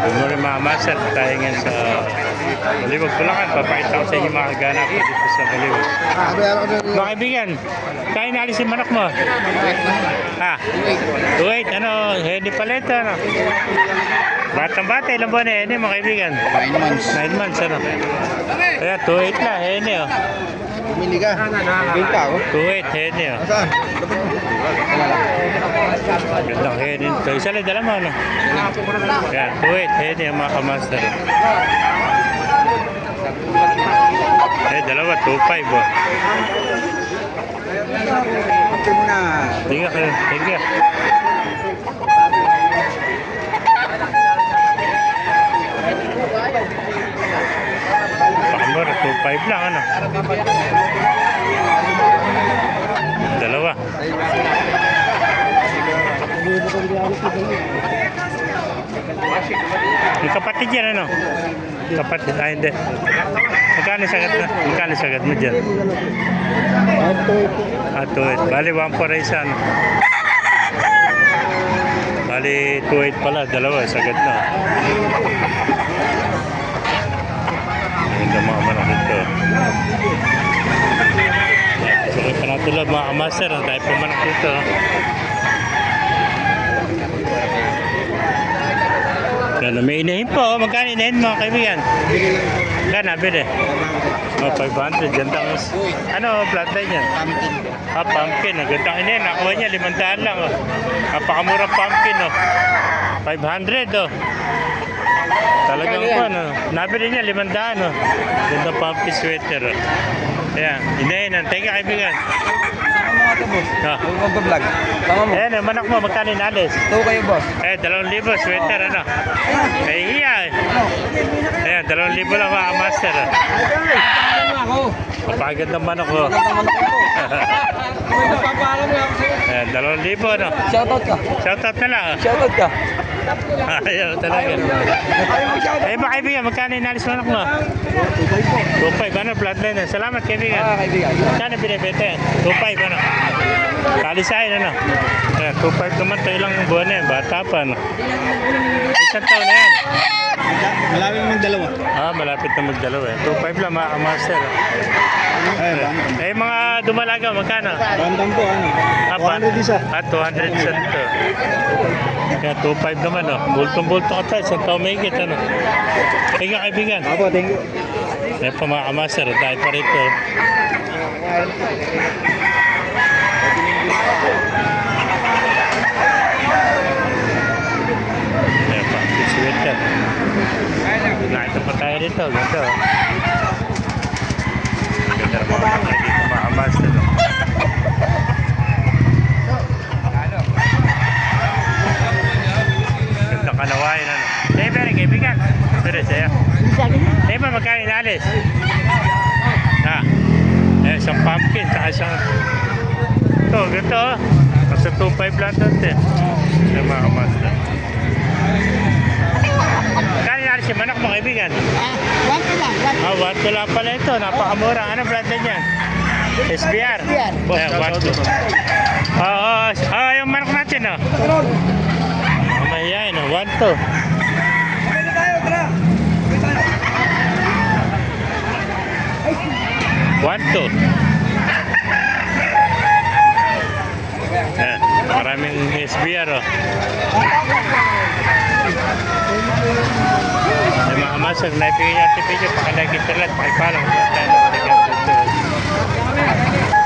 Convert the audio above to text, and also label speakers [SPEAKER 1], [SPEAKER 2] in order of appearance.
[SPEAKER 1] Good morning mga master. Tayo ngayon sa Baliwag, Bulacan. Papakita ko sa inyo mga ganap dito sa Baliwag. Mga kaibigan, kain na alis yung manok mo? Ha? Wait, ano? Hindi pala ito, ano? Batang bata, ilang buwan na mga kaibigan?
[SPEAKER 2] 9 months.
[SPEAKER 1] 9 months, ano? Kaya 2.8 na, hene, oh.
[SPEAKER 2] Bumili ka. Bumili ka ako.
[SPEAKER 1] 2.8, hene, oh.
[SPEAKER 2] Saan?
[SPEAKER 1] Gandang hene ito. Isa lang, dala mo, ano? Kaya 2.8, hene, mga kamaster. Dalawa, 2.5, oh.
[SPEAKER 2] Ito mo na.
[SPEAKER 1] Tingnan kayo, tingnan. Pakamura, 2.5 lang, ano? Dalawa. Yung kapatid yan, ano? Kapatid, hindi. Magkano sagad na? Magkano sagad mo dyan? Bali, 1.4 isa, ano? Bali, 2.8 pala, dalawa, sagad na. Ganda mga manok dito. Sakit pa natin lang mga kamaster. Dahil pa manok dito. Ganda, may inahin po. Magkano inahin mga kaibigan? Gana, bili. 500. Gandang. Ano, bloodline yan?
[SPEAKER 2] Pumpkin.
[SPEAKER 1] Pumpkin. Gandang inahin. Nakuha niya, 500 lang. Napakamurang pumpkin. 500. Talagang po, no? Nabili niya, 500, no? Ganda pumpkin sweater. Ayan, inahin. Thank you, kaibigan.
[SPEAKER 2] Saan mo nga ito, boss? Huwag mag-vlog. Tama mo.
[SPEAKER 1] Ayan, manak mo, magkano inalis?
[SPEAKER 2] Ito kayo, boss.
[SPEAKER 1] 2,000 sweater, ano? Ay, hiya. Ayan, 2,000 lang mga master.
[SPEAKER 2] Ako.
[SPEAKER 1] Kapagad ng manok ko.
[SPEAKER 2] Magpapaalam nga ako sa'yo.
[SPEAKER 1] Ayan, 2,000, no?
[SPEAKER 2] Shoutout ka.
[SPEAKER 1] Shoutout na lang.
[SPEAKER 2] Shoutout ka.
[SPEAKER 1] Ayaw talaga. Eh, mga kaibigan, magkano inalis manok mo? 2.5, ano? Bloodline na. Salamat, kaibigan.
[SPEAKER 2] Kaibigan.
[SPEAKER 1] Magkano binibenta yan? 2.5, ano? Kalisahin, ano? Ayan, 2.5 naman. Ito ilang buwan na yan. Bata pa, ano? Isang taon na yan.
[SPEAKER 2] Malapit magdalawa.
[SPEAKER 1] Malapit na magdalawa eh. 2.5 lang mga master. Eh, mga dumalaga, magkano?
[SPEAKER 2] Bandang po, ano? 200 isa.
[SPEAKER 1] 200 isa dito. Kaya 2.5 naman, oh. Bultong-bulto ka tayo. Isang taon may higit, ano? Thank you, kaibigan.
[SPEAKER 2] Apo, thank you.
[SPEAKER 1] Ayan pa mga master. Dahil pa rito. Ayan pa. Sweater. Nakita pa tayo dito. Ganda, oh. Ganda ng mga mga dito mga master, oh. Ganda kanawain, ano. Sa'yo ba rin, kaibigan? Pero sa'yo. Sa'yo ba magkano inalis? Isang pumpkin, saka isang ito, ganda, oh. Nasa 2.5 lang doon, eh. Sa mga master. Magkano inalis yung manok mo, kaibigan?
[SPEAKER 2] 1 lang.
[SPEAKER 1] 1 lang pala ito. Napakamura. Ano brand niyan? SBR? Ayan, 1 yung manok natin, oh. Mahihayin, oh. 1 1 Ayan, maraming SBR, oh. Ay, mga master, naipigyan natin video. Pakilagin sila at pakipalaw.